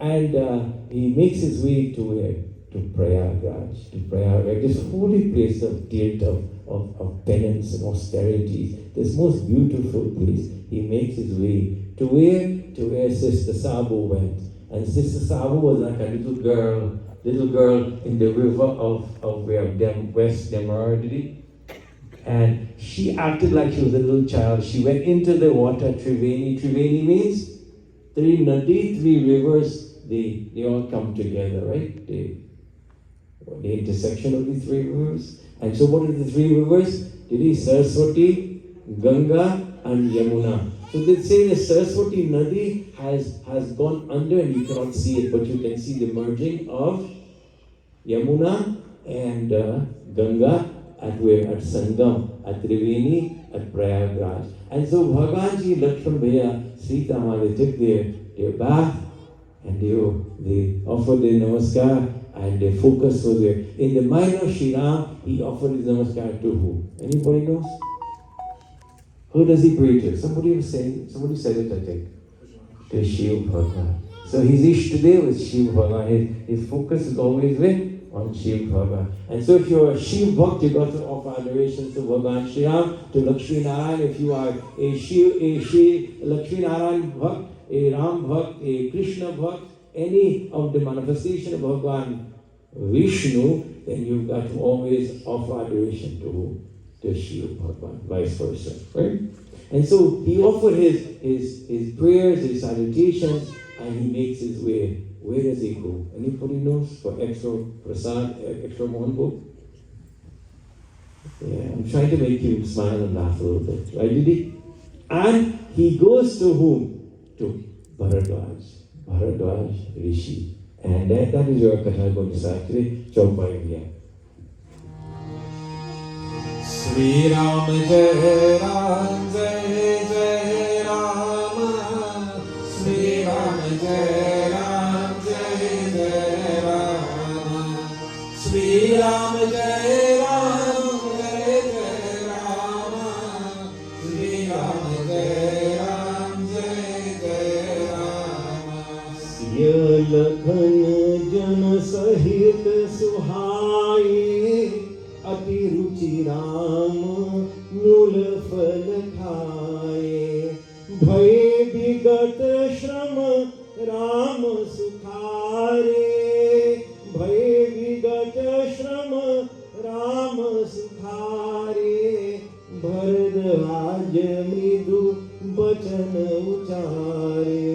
And he makes his way to where? To Prayagraj. To Prayagraj, this holy place of guilt, of penance and austerity, this most beautiful place. He makes his way to where? To where Sister Sabu went. And Sister Sabu was like a little girl in the river of where West Demaradi. And she acted like she was a little child. She went into the water, Triveni. Triveni means three nadi, three rivers, they all come together, right? The intersection of the three rivers. And so what are the three rivers? Saraswati, Ganga, and Yamuna. So they say the Saraswati Nadi has gone under and you cannot see it, but you can see the merging of Yamuna and Ganga at where? At Sangam, at Triveni, at Prayagraj. And so Bhagavanji, Lakshman Bhaiya, Sita Ma, they took their bath and they offered their namaskar and their focus was there. In the mind of Shri Ram, he offered his namaskar to who? Anybody knows? Who does he pray to? Somebody said it, I think. To Shiv Bhagavan. So his Ishtadev is Shiv Bhagavan. His focus is always where? On Shiv Bhagavan. And so if you're a Shiv Bhakt, you got to offer adoration to Bhagavan Shri Ram, to Lakshmi Narayan. If you are a Shri Lakshmi Narayan Bhakt, a Ram Bhakt, a Krishna Bhakt, any of the manifestation of Bhagavan Vishnu, then you've got to always offer adoration to who? To Shiv Bhagavan, vice versa, right? And so he offered his prayers, his salutations, and he makes his way. Where does he go? Anybody knows for extra prasad, extra mohanbhog? Yeah, I'm trying to make you smile and laugh a little bit, right, Didi? And he goes to whom? To Bharadwaj Rishi. And that is your katha going to start today. Chaupai here. Sri Ram Jai Ram Jai Jai Ram. Sri Ram Jai Ram Jai Jai Ram. Sri Ram Jai Ram Jai Jai Ram. Sri Ram Jai Ram Jai Jai Ram. Siya Lakhan Jan Sahit Suhai अति रुचि राम मूल फल खाए भय विगत श्रम राम सुखारे भय विगत श्रम राम सुखारे भरद्वाज मृदु बचन उचारे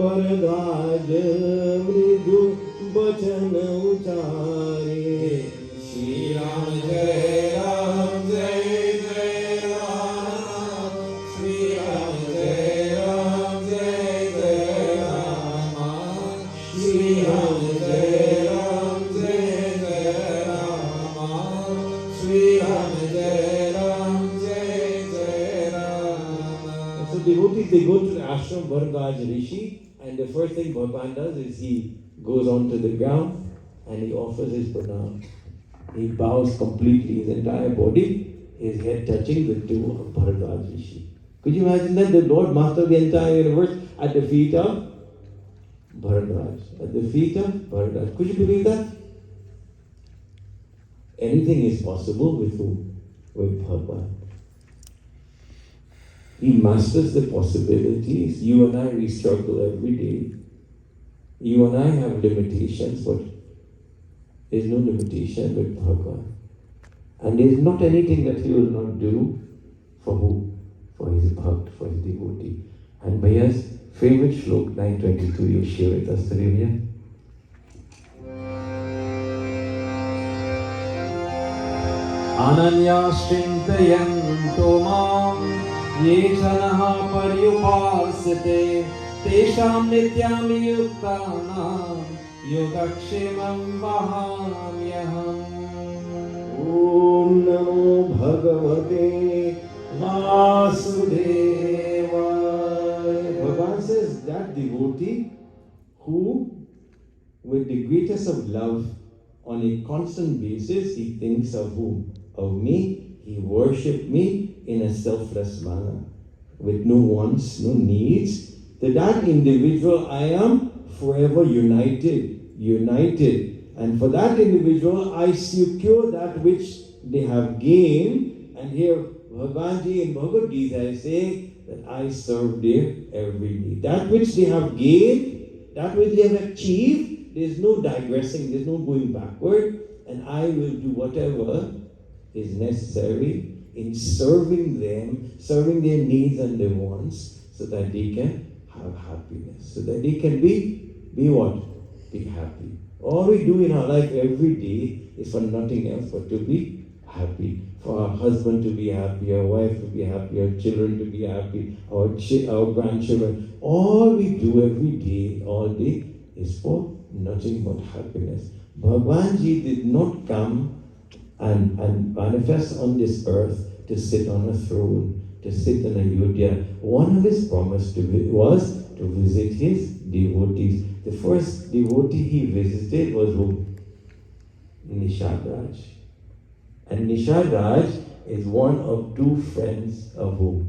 भरद्वाज मृदु बचन उचारे Shri Ram Jai Ram Jai Jai Ram. Shri Ram Jai Ram Jai Jai Ram. Shri Ram Jai Ram Jai Jai Ram. Shri Ram Jai Ram Jai Jai Ram. So devotees, they go to the ashram Bharadwaj Rishi, and the first thing Bhagavan does is he goes onto the ground and he offers his pranam. He bows completely, his entire body, his head touching the toe of Bharadwaj Rishi. Could you imagine that? The Lord Master of the entire universe at the feet of Bharadwaj. At the feet of Bharadwaj. Could you believe that? Anything is possible with who? With Bhagavan. He masters the possibilities. You and I, we struggle every day. You and I have limitations, but there's no limitation with Bhagavan. And there's not anything that he will not do for who? For his bhakt, for his devotee. And Bhaiya's favorite shlok, 922, you share with us today, Bhaiya. Ananyas chintayanto mam ye janaha paryupasate tesham nityam yuktanam Yogakshemam Vahamyaham. Om Namo Bhagavate Vasudevaya. Bhagavan says that devotee who, with the greatest of love, on a constant basis, he thinks of whom? Of me. He worships me in a selfless manner, with no wants, no needs. To that individual, I am forever united. And for that individual, I secure that which they have gained. And here, Bhagavanji in Bhagavad Gita is saying that I serve them every day. That which they have gained, that which they have achieved, there's no digressing, there's no going backward. And I will do whatever is necessary in serving them, serving their needs and their wants, so that they can have happiness, so that they can be what? Be happy. All we do in our life every day is for nothing else but to be happy. For our husband to be happy, our wife to be happy, our children to be happy, our grandchildren. All we do every day, all day, is for nothing but happiness. Bhagavanji did not come and manifest on this earth to sit on a throne, to sit in Ayodhya. One of his promises was to visit his devotees. The first devotee he visited was who? Nishad Raj. And Nishad Raj is one of two friends of who?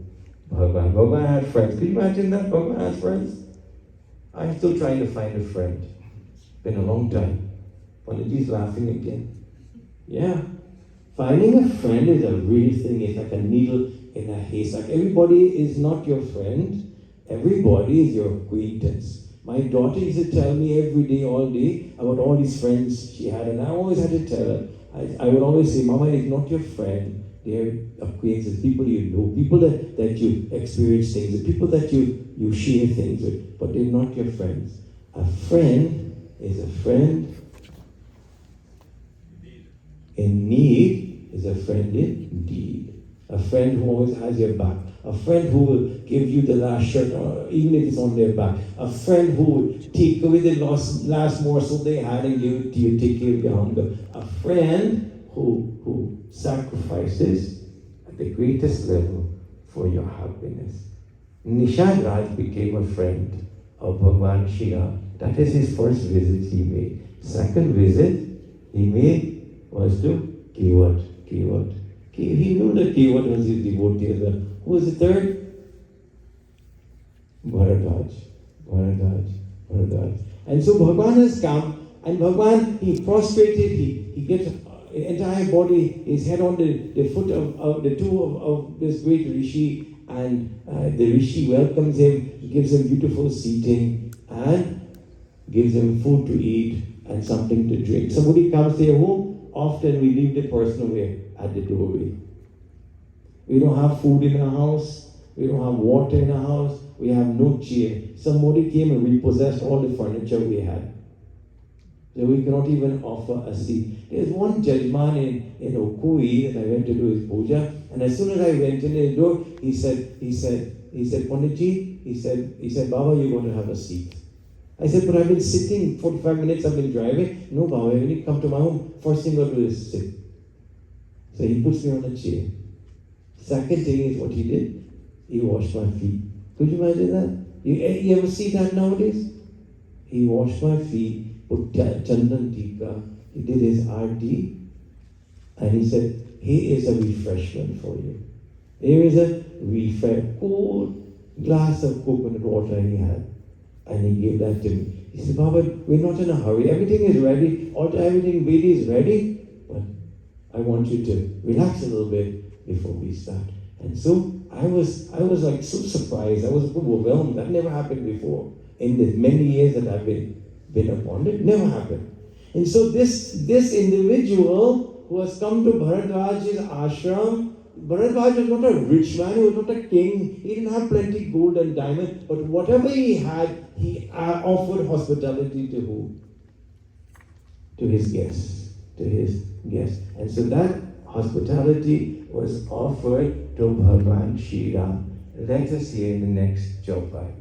Bhagavan. Bhagavan had friends. Can you imagine that? Bhagavan has friends? I'm still trying to find a friend. Been a long time. Panditji's laughing again. Yeah. Finding a friend is a real thing. It's like a needle in a haystack. Everybody is not your friend. Everybody is your acquaintance. My daughter used to tell me every day, all day, about all these friends she had. And I always had to tell her, I would always say, Mama is not your friend. They're acquaintances, people you know, people that you experience things with, people that you share things with, but they're not your friends. A friend is a friend in need is a friend indeed. A friend who always has your back. A friend who will give you the last shirt, even if it's on their back. A friend who will take away the last morsel they had and give it to you, take care of your hunger. A friend who sacrifices at the greatest level for your happiness. Nishad Raj became a friend of Bhagavan Shiva. That is his first visit he made. Second visit he made was to Kevat. He knew that Kevat was his devotee as well. Who was the third? Bharadwaj. And so Bhagavan has come, and Bhagavan, he prostrated, he gets entire body, his head on the foot of the toe of this great Rishi, and the Rishi welcomes him, he gives him beautiful seating, and gives him food to eat and something to drink. Somebody comes to your home, often we leave the person away at the doorway. We don't have food in our house. We don't have water in our house. We have no chair. Somebody came and repossessed all the furniture we had. So we cannot even offer a seat. There's one judgman in Okui that I went to do his puja, and as soon as I went in the door, he said, Panditji, he said, Baba, you're going to have a seat. I said, but I've been sitting 45 minutes, I've been driving. No, Baba, when you come to my home, first thing I'll do is sit. So he puts me on a chair. Second thing is what he did. He washed my feet. Could you imagine that? You ever see that nowadays? He washed my feet, put chandan tika, he did his arti, and he said, here is a refreshment for you. Here is a cold glass of coconut water he had. And he gave that to me. He said, Baba, we're not in a hurry. Everything is ready. Everything really is ready. But I want you to relax a little bit before we start. And so I was like so surprised. I was overwhelmed. That never happened before. In the many years that I've been upon it, never happened. And so this individual who has come to Bharadwaj's ashram, Bharadwaj was not a rich man, he was not a king, he didn't have plenty gold and diamond, but whatever he had, he offered hospitality to who? To his guests. And so that hospitality was offered to Bhagavan Shri Ram. Let us hear the next Chaupai.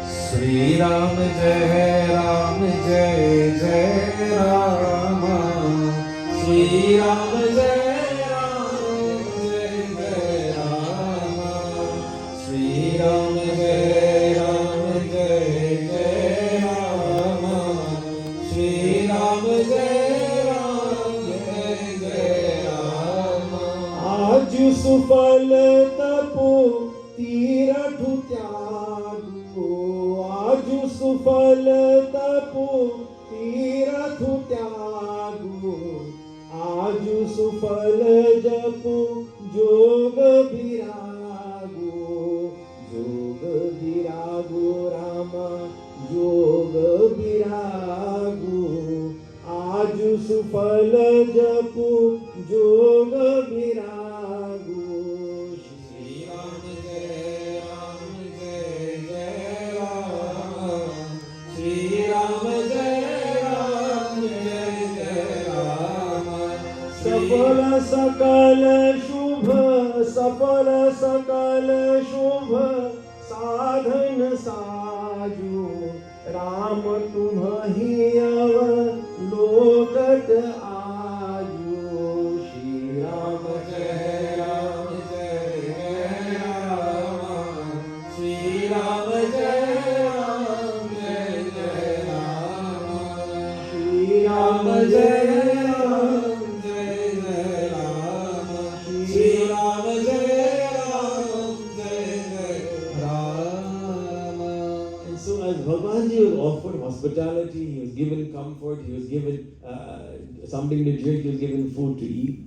Sri Ram Jai Jai Rama. Sri Ram Jai Rama. Sri Ram Jai Rama. Sri Ram Jai Rama. Aaj sufal tapo tirth tyago सुफल तपु तीरथ त्यागु आजु सुफल जपु जोग विरागु रामा जोग विरागु आजु सुफल जपु जोग विरागु श्री राम जय जय राम श्री राम जय राम सफल सकल शुभ सफल सकल शुभ साधन साजू राम तुम्हि लोकत आजू श्री राम जय राम श्री राम जय राम श्री राम जय राम श्री राम जय Ram And so as Bhagavanji was offered hospitality, he was given comfort, he was given something to drink, he was given food to eat.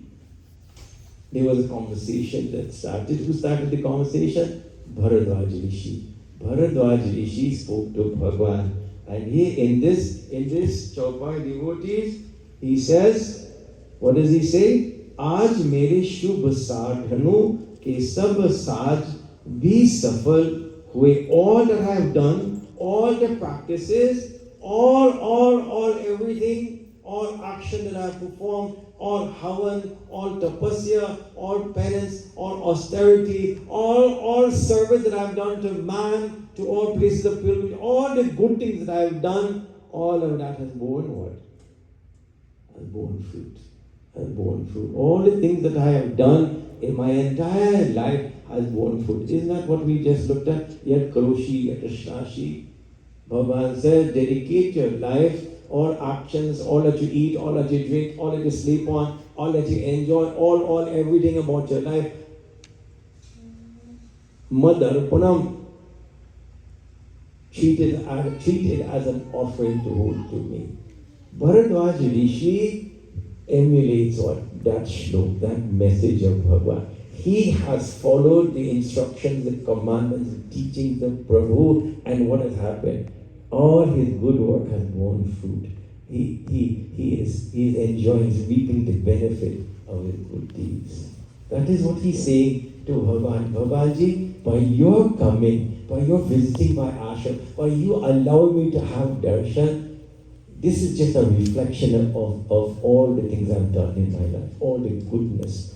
There was a conversation that started. Who started the conversation? Bharadwaj Rishi. Bharadwaj Rishi spoke to Bhagavan. And he, in this Chaupai devotees, he says, what does he say? आज मेरे शुभ साधनों के सब साज भी सफल हुए. All that I have done, all the practices, all everything, all action that I have performed, all havan, all tapasya, all penance, all austerity, all service that I have done to man, to all places of pilgrimage, all the good things that I have done, all of that has borne what? Has borne fruit. Has borne fruit. All the things that I have done in my entire life has borne fruit. Isn't that what we just looked at? Yet karoshi, yet ashrashi. Bhagavan says, dedicate your life, all actions, all that you eat, all that you drink, all that you sleep on, all that you enjoy, all everything about your life. Mother Punam, treat it as an offering to me. Bharadwaj Rishi emulates what? That shlok, that message of Bhagavan. He has followed the instructions, the commandments, the teachings of Prabhu, and what has happened? All his good work has borne fruit. He is enjoying, he's reaping the benefit of his good deeds. That is what he's saying to Bhagavan. Bhagavanji, by your coming, by your visiting my ashram, by you allowing me to have darshan, this is just a reflection of all the things I've done in my life, all the goodness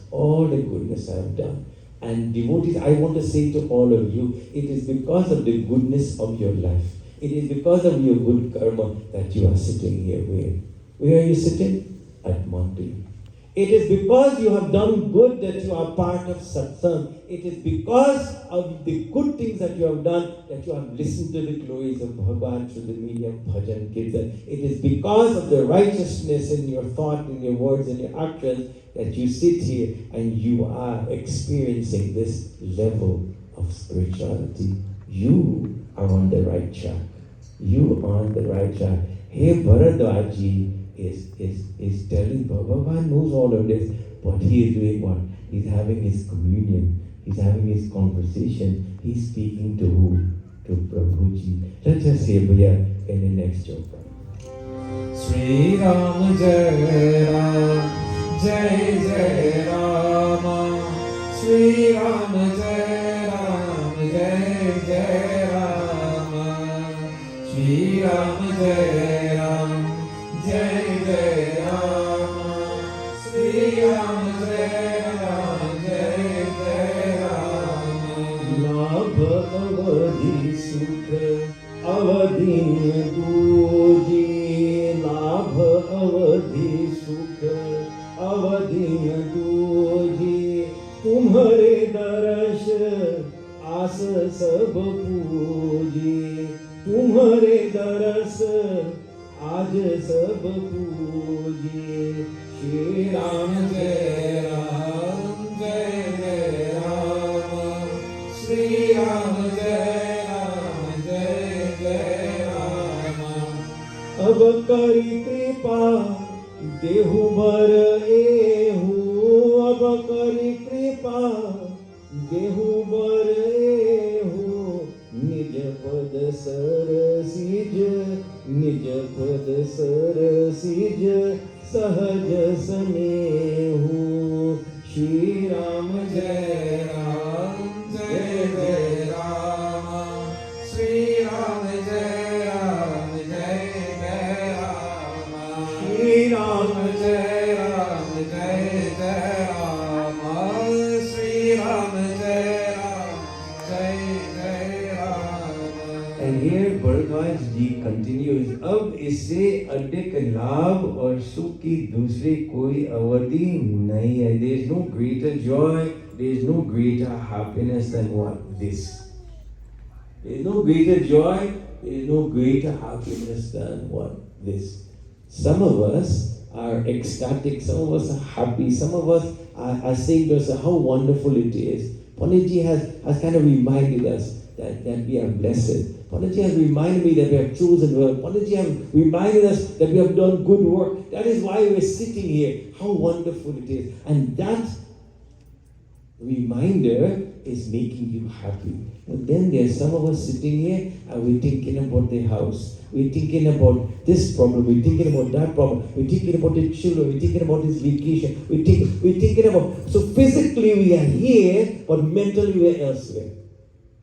I've done. And devotees, I want to say to all of you, it is because of the goodness of your life, it is because of your good karma that you are sitting here. Where are you sitting? At Monte. It is because you have done good that you are part of satsang. It is because of the good things that you have done that you have listened to the glories of Bhagavan through the medium of Bhajan Kirtan. It is because of the righteousness in your thought, in your words, and your actions that you sit here and you are experiencing this level of spirituality. You are on the right track. You are on the right track. Here Bharadwaji is telling Bhagavan knows all of this, but he is doing what? He's having his communion. He's having his conversation. He's speaking to who? To Prabhuji. Let's just say Bhaiya in the next chapter. Sri Ram Jai Ram Jai Jai Ram Sri Ram Jai Ram Jai Jai Ram Sri Ram Jai Ram Jai Jai Ram Sri Ram Jai Ram Jai Jai Ram Labh avadhi sukh avadhin tuji Labh avadhi sukh avadhin tuji Tumhare darash आस सब पूजी तुम्हारे दरस आज सब पूजी श्री राम जय राम जय जय राम श्री राम जय राम जय जय राम करी कृपा देहु बर एहू, अब करी कृपा देहु बर एहू, निज पद सरसिज, निज पद सरसिज, सहज स्नेहू। श्री राम जय राम जय जय राम, श्री राम जय राम जय जय राम, श्री राम जय राम जय जय राम, श्री राम जय राम जय जय Ram. And here Bharat ji continues, अब इससे अधिक लाभ और सुख की दूसरी कोई अवधि नहीं है. There is no greater joy, there is no greater happiness than what this. There is no greater joy, there is no greater happiness than what this. Some of us are ecstatic, some of us are happy, some of us are saying to us how wonderful it is. Panditji has kind of reminded us that we are blessed. Panditji has reminded me that we have chosen well. Panditji has reminded us that we have done good work. That is why we're sitting here. How wonderful it is. And that reminder is making you happy. But then there's some of us sitting here and we're thinking about the house. We're thinking about this problem. We're thinking about that problem. We're thinking about the children. We're thinking about this vacation. We're thinking about... So physically we are here, but mentally we are elsewhere.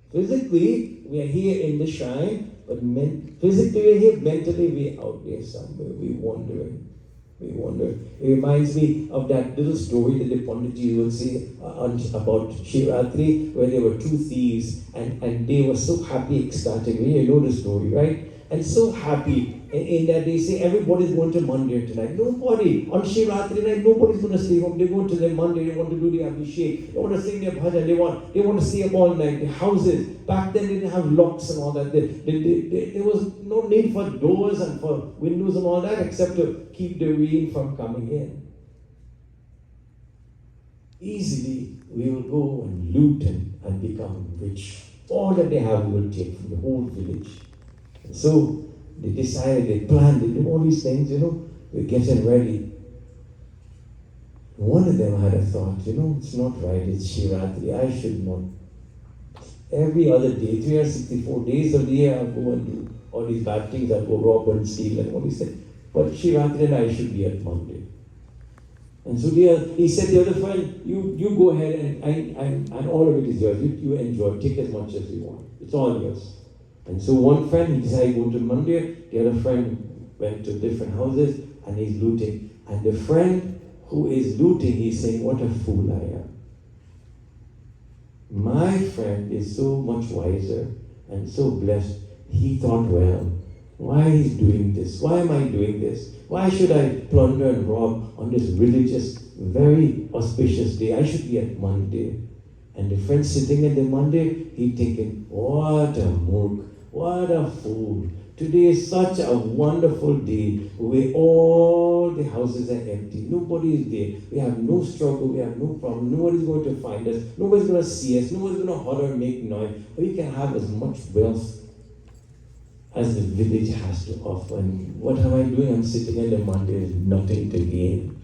Physically, we are here in the shrine, but physically we are here, mentally we are out there somewhere. We're wandering. We wonder. It reminds me of that little story that the Panditji will say about Shivratri, where there were two thieves and they were so happy, ecstatic. You know the story, right? And so happy in that they say everybody's going to Mandir tonight. Nobody. On Shivratri night, nobody's going to stay home. They go to their Mandir, they want to do the Abhishek, they want to sing their Bhajan, they want to stay up all night. The houses, back then they didn't have locks and all that. There was no need for doors and for windows and all that except to keep the rain from coming in. Easily, we will go and loot and become rich. All that they have we will take from the whole village. And so, they decided, they planned, they did all these things, we're getting ready. One of them had a thought, it's not right, it's Shivratri, I should not. Every other day, 364 days of the year, I'll go and do all these bad things, I'll go rob and steal and all these things. But Shivratri and I should be at Monday. And so he said, the other friend, you go ahead and all of it is yours. You enjoy, take as much as you want. It's all yours. And so one friend, he decided to go to Mandir, the other friend went to different houses and he's looting. And the friend who is looting, he's saying, what a fool I am. My friend is so much wiser and so blessed. He thought, well, why he's doing this? Why am I doing this? Why should I plunder and rob on this religious, very auspicious day? I should be at Mandir. And the friend sitting at the Mandir, he thinking, what a mook. What a fool. Today is such a wonderful day where all the houses are empty. Nobody is there. We have no struggle. We have no problem. Nobody's going to find us. Nobody's going to see us. Nobody's going to holler and make noise. We can have as much wealth as the village has to offer. And what am I doing? I'm sitting at the Mandir, nothing to gain.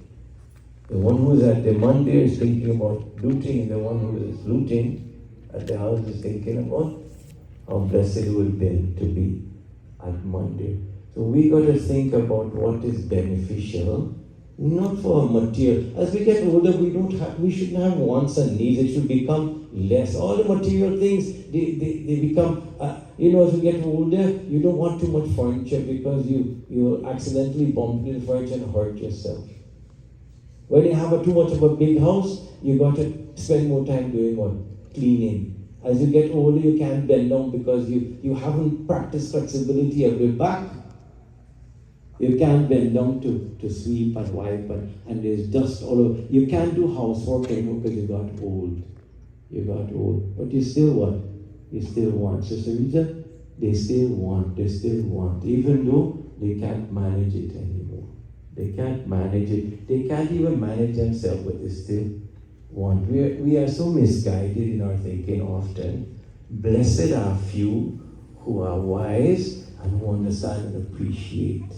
The one who is at the Mandir is thinking about looting, and the one who is looting at the house is thinking about how blessed it will be to be at Monday. So we got to think about what is beneficial, not for material. As we get older, we shouldn't have wants and needs. It should become less. All the material things, they become, as you get older, you don't want too much furniture because you will accidentally bump into the furniture and hurt yourself. When you have too much of a big house, you got to spend more time doing what? Cleaning. As you get older, you can't bend down because you haven't practiced flexibility of your back. You can't bend down to sweep and wipe and there's dust all over. You can't do housework anymore because you got old. You got old. But you still what? You still want. Sister Rita, they still want. Even though they can't manage it anymore. They can't manage it. They can't even manage themselves, but they still want. We are so misguided in our thinking often. Blessed are few who are wise and who understand and appreciate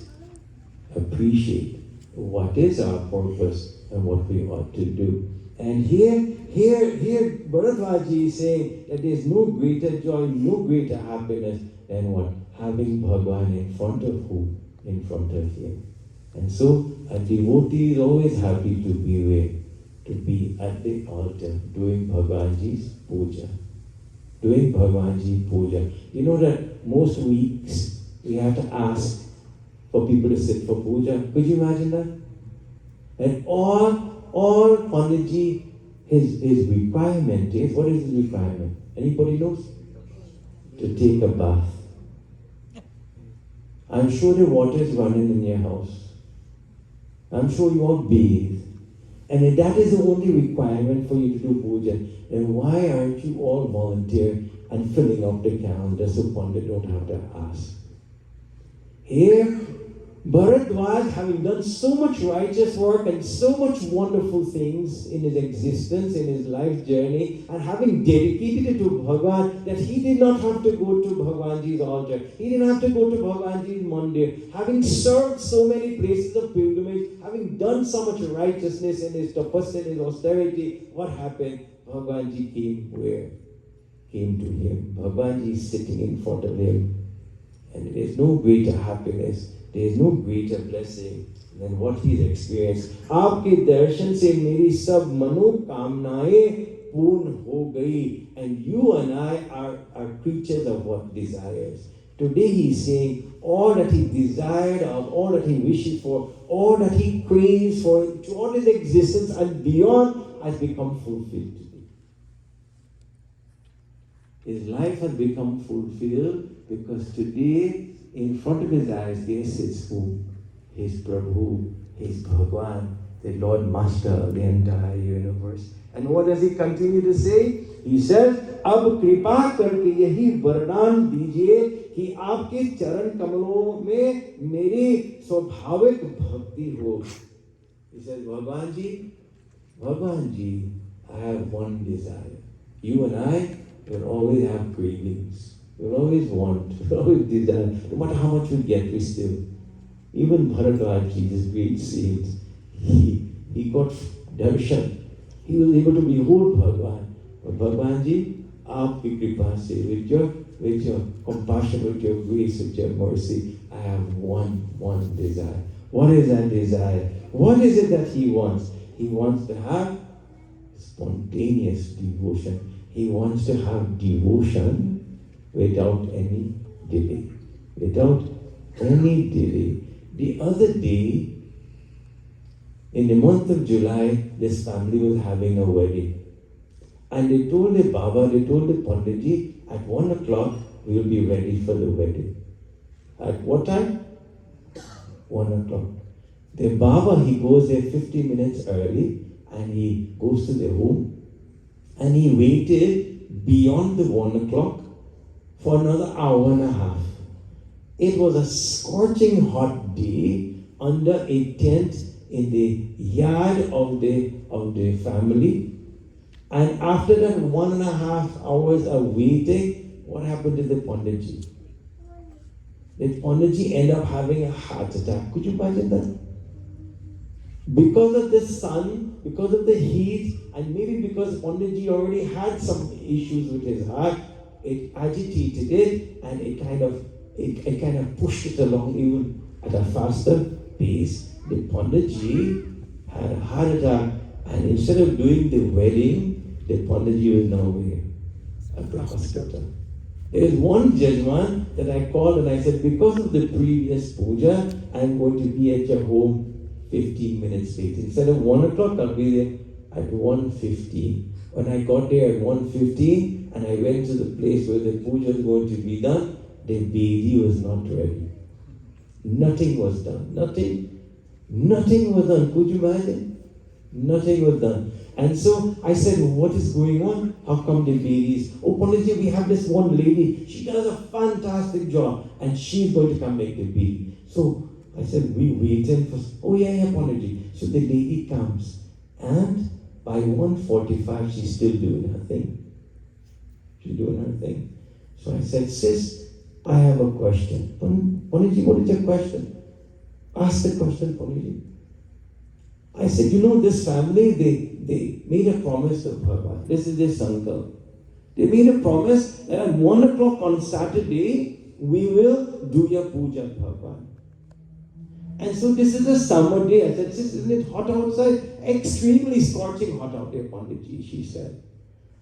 appreciate what is our purpose and what we ought to do. And here, Bharadwaji is saying that there is no greater joy, no greater happiness than what? Having Bhagavan in front of who? In front of him. And so a devotee is always happy to be where? To be at the altar doing Bhagavanji's puja. Doing Bhagavanji puja. You know that most weeks we have to ask for people to sit for puja. Could you imagine that? And all Panditji, his requirement is, what is his requirement? Anybody knows? To take a bath. I'm sure the water is running in your house. I'm sure you all bathe. And if that is the only requirement for you to do puja, then why aren't you all volunteer and filling up the calendar so Pandit don't have to ask? Here, Bharadwaj, having done so much righteous work and so much wonderful things in his existence, in his life journey, and having dedicated it to Bhagavan, that he did not have to go to Bhagavanji's altar. He didn't have to go to Bhagavanji's mandir. Having served so many places of pilgrimage, having done so much righteousness in his tapasya, in his austerity, what happened? Bhagavanji came where? Came to him. Bhagavanji is sitting in front of him. And there is no greater happiness, there is no greater blessing than what he's experienced. Aapke darshan se meri sab manokamnaye poorn ho gayi. And you and I are creatures of what desires. Today he's saying all that he desired of, all that he wishes for, all that he craves for, to all his existence and beyond has become fulfilled today. His life has become fulfilled because today, in front of his eyes, there sits who? His Prabhu, his Bhagwan, the Lord Master of the entire universe. And what does he continue to say? He says, Ab kripa karke yahi vardhan dijiye ki aapke charan kamalon mein meri swabhavik bhakti ho. He says, Bhagwanji, I have one desire. You and I will always have cravings. We'll always want, we'll always desire. No matter how much we get, we still. Even Bharadwaji, this great saint, he got darshan. He was able to behold Bhagavan. But Bhagavanji, aapki kripa se, with your compassion, with your grace, with your mercy, I have one desire. What is that desire? What is it that he wants? He wants to have spontaneous devotion. He wants to have devotion without any delay. Without any delay. The other day, in the month of July, this family was having a wedding. And they told the Baba, they told the Panditji, at 1 o'clock, we will be ready for the wedding. At what time? 1 o'clock. The Baba, he goes there 15 minutes early, and he goes to the home, and he waited beyond the 1 o'clock for another hour and a half. It was a scorching hot day under a tent in the yard of the family. And after that 1.5 hours of waiting, what happened to the Panditji? The Panditji ended up having a heart attack. Could you imagine that? Because of the sun, because of the heat, and maybe because Panditji already had some issues with his heart, it agitated it, and it kind of pushed it along even at a faster pace. The Panditji had a heart attack, and instead of doing the wedding, the Panditji was now where? At the hospital. There is one judgment that I called and I said, because of the previous puja, I'm going to be at your home 15 minutes late. Instead of 1 o'clock, I'll be there at 1:15. When I got there at 1:15 and I went to the place where the puja was going to be done, the baby was not ready. Nothing was done. Nothing was done. Could you imagine? Nothing was done. And so I said, what is going on? How come the babies? Oh, Panditji, we have this one lady. She does a fantastic job. And she's going to come make the baby. So I said, we waiting for... Oh, yeah, Panditji. So the lady comes. And by 1:45, she's still doing her thing. She's doing her thing. So I said, sis, I have a question. Panditji, what is your question? asked the question, Puniji. I said, this family, they made a promise to Bhagavan. This is their sankalp. They made a promise that at 1 o'clock on Saturday, we will do your puja, Bhagavan. And so this is a summer day. I said, isn't it hot outside? Extremely scorching hot out there, Panditji, she said.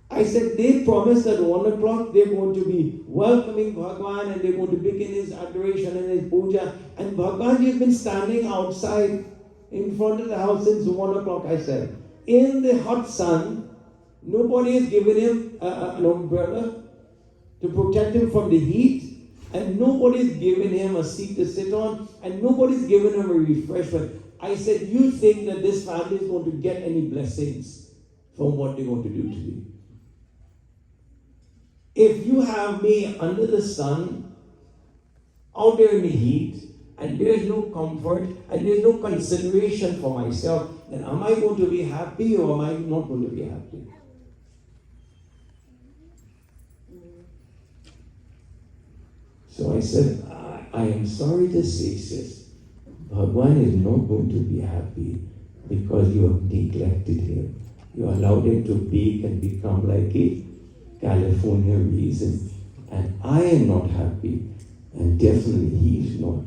I said, they promised at 1 o'clock they're going to be welcoming Bhagavan and they're going to begin his adoration and his puja. And Bhagavan has been standing outside in front of the house since 1 o'clock, I said. In the hot sun, nobody has given him an umbrella to protect him from the heat. And nobody's given him a seat to sit on. And nobody's given him a refreshment. I said, you think that this family is going to get any blessings from what they're going to do to me? If you have me under the sun, out there in the heat, and there's no comfort, and there's no consideration for myself, then am I going to be happy or am I not going to be happy? So I said, I am sorry to say, sis, Bhagwan is not going to be happy because you have neglected him. You allowed him to bake and become like a California raisin. And I am not happy, and definitely he is not.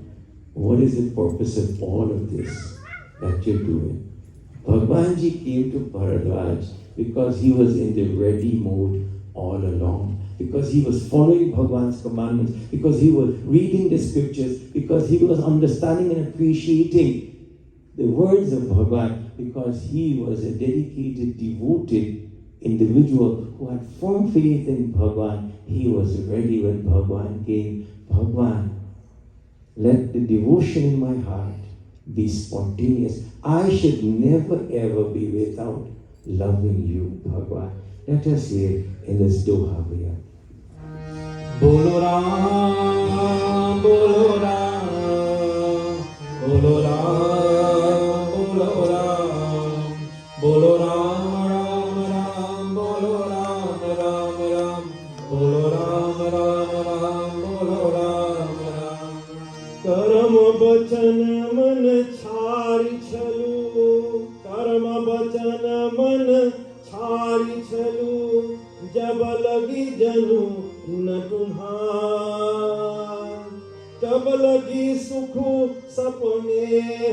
What is the purpose of all of this that you're doing? Bhagwanji came to Bharadwaj because he was in the ready mode all along. Because he was following Bhagwan's commandments, because he was reading the scriptures, because he was understanding and appreciating the words of Bhagwan, because he was a dedicated, devoted individual who had firm faith in Bhagwan. He was ready when Bhagwan came. Bhagwan, let the devotion in my heart be spontaneous. I should never ever be without loving you, Bhagwan. Let us hear in this Doha Bhaiya. Bolo Ram, Bolo Ram, Bolo Ram, Bolo Ram, Bolo Ram, Ram Ram, Bolo Ram, Ram Ram, Bolo Ram, Ram Ram, Bolo Ram Ram. Karam bachan man chhari chalu, Karam bachan man chhari chalu, jab lagi janu न तुम्हार, तब लगी सुख सपने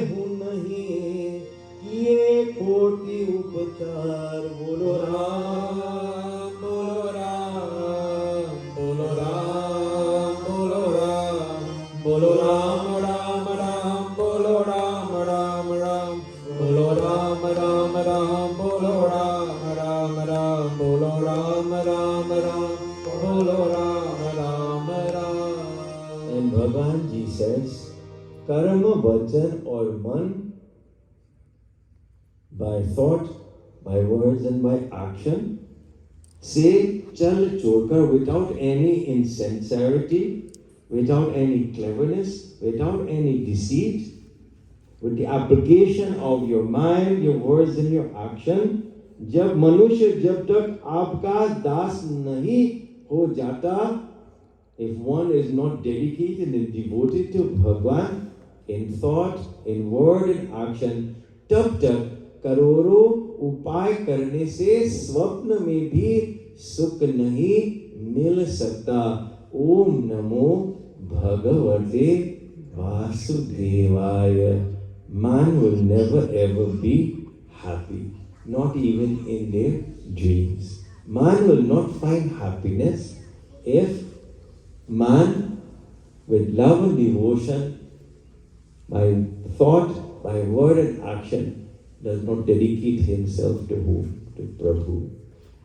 हूँ नहीं, किए कोटि उपचार। बोलो राम, बोलो राम, बोलो राम, बोलो राम, बोलो राम, राम राम, बोलो राम, राम राम, बोलो राम, राम राम, बोलो राम, राम राम, बोलो Ram, Ram Ram, Bolo Ram, Ram Ram. And Bhagavan Ji says, Karma, Bhajan or Man, by thought, by words and by action, say Chal Chokar without any insincerity, without any cleverness, without any deceit, with the application of your mind, your words and your action. जब मनुष्य जब तक आपका दास नहीं हो jata, if one is not dedicated and devoted to Bhagwan in thought, in word, in action, तब तक करोड़ों उपाय करने से स्वप्न में भी सुख नहीं मिल सकता। ओम नमो भगवते वासुदेवाय. Man will never ever be happy, not even in their dreams. Man will not find happiness if man, with love and devotion, by thought, by word and action, does not dedicate himself to whom? To Prabhu.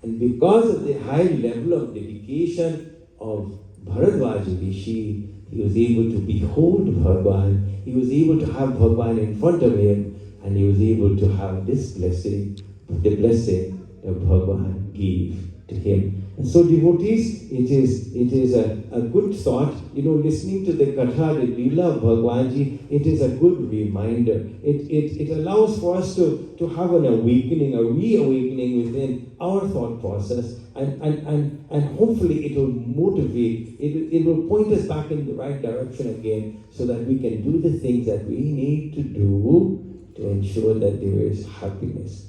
And because of the high level of dedication of Bharadwaj Rishi, he was able to behold Bhagwan, he was able to have Bhagwan in front of him, and he was able to have this blessing, the blessing that Bhagwan gave to him. And so devotees, it is a good thought, listening to the Katha, the Leela of Bhagwanji, it is a good reminder. It allows for us to have an awakening, a reawakening within our thought process, and hopefully it will motivate, it will point us back in the right direction again so that we can do the things that we need to do to ensure that there is happiness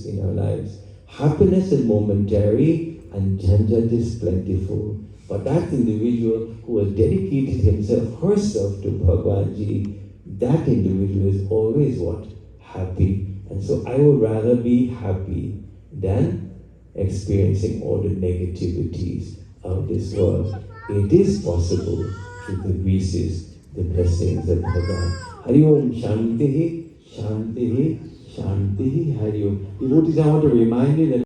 in our lives. Happiness is momentary and janjat is plentiful. But that individual who has dedicated himself, herself to Bhagwanji, that individual is always what? Happy. And so I would rather be happy than experiencing all the negativities of this world. It is possible through the graces, the blessings of Bhagavan. Hari Om Shantihi, Shantihi, Shantihi, Hari Om. Devotees, I want to remind you that